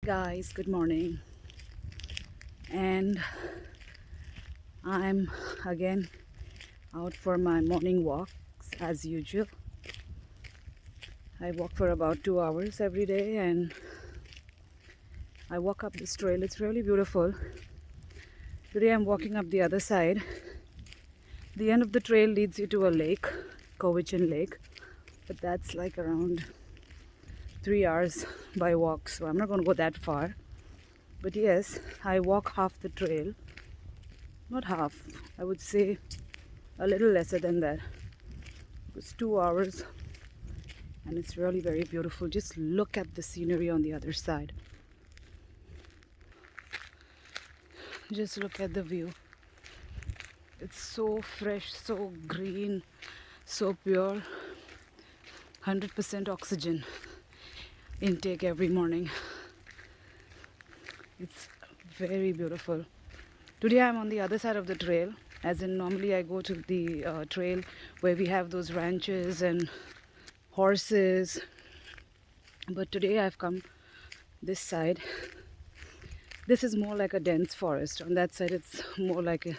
Guys, good morning, and I'm again out for my morning walks as usual. I walk for about 2 hours every day, and I walk up this trail. It's really beautiful. Today I'm walking up the other side. The end of the trail leads you to a lake, Cowichan Lake, but that's like around 3 hours by walk, so I'm not going to go that far. But yes, I walk half the trail. Not half, I would say a little lesser than that. It's 2 hours and it's really very beautiful. Just look at the scenery on the other side. Just look at the view. It's so fresh, so green, so pure. 100% oxygen intake every morning. It's very beautiful. Today I'm on the other side of the trail, as in normally I go to the trail where we have those ranches and horses, but today I've come this side. This is more like a dense forest. On that side it's more like a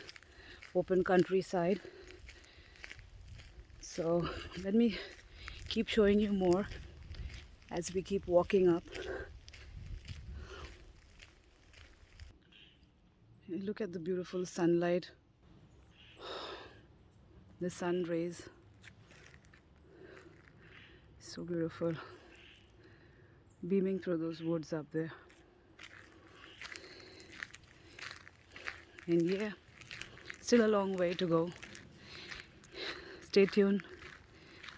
open countryside. So let me keep showing you more as we keep walking up. Look at the beautiful sunlight, the sun rays. So beautiful, beaming through those woods up there. And yeah, still a long way to go. Stay tuned.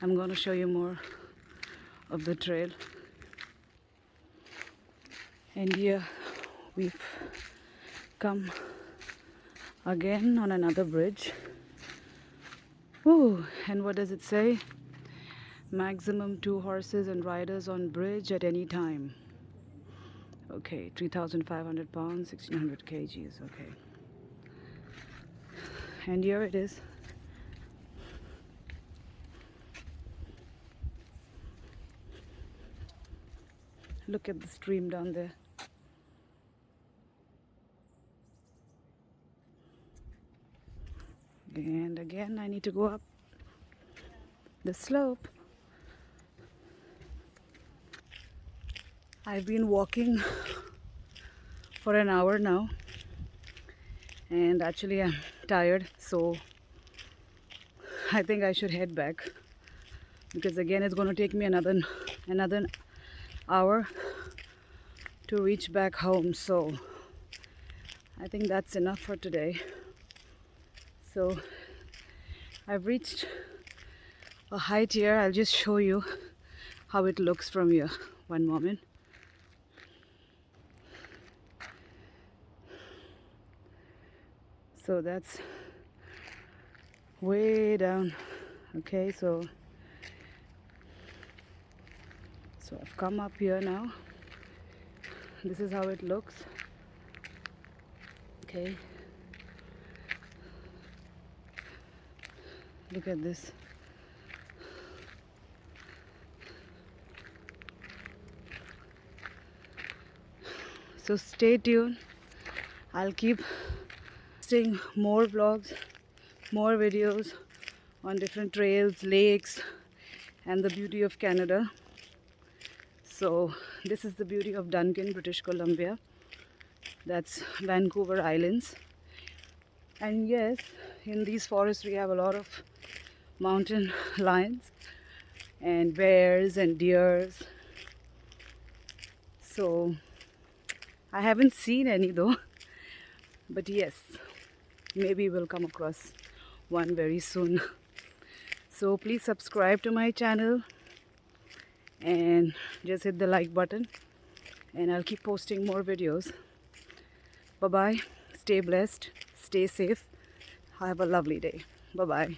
I'm going to show you more of the trail. And here we've come again on another bridge. Ooh, and what does it say? Maximum 2 horses and riders on bridge at any time. Okay, 3,500 pounds, 1,600 kgs. Okay. And here it is. Look at the stream down there. And again, I need to go up the slope. I've been walking for an hour now, and actually I'm tired, so I think I should head back, because again it's going to take me another hour to reach back home. So I think that's enough for today. So I've reached a height here. I'll just show you how it looks from here. One moment. So that's way down. Okay, so I've come up here now. This is how it looks. Okay, look at this. So stay tuned. I'll keep posting more vlogs, more videos on different trails, lakes, and the beauty of Canada. So this is the beauty of Duncan, British Columbia. That's Vancouver Islands. And yes, in these forests we have a lot of mountain lions and bears and deers. So I haven't seen any though, but yes, maybe we'll come across one very soon. So please subscribe to my channel and just hit the like button, and I'll keep posting more videos. Bye bye. Stay blessed, stay safe, have a lovely day. Bye bye.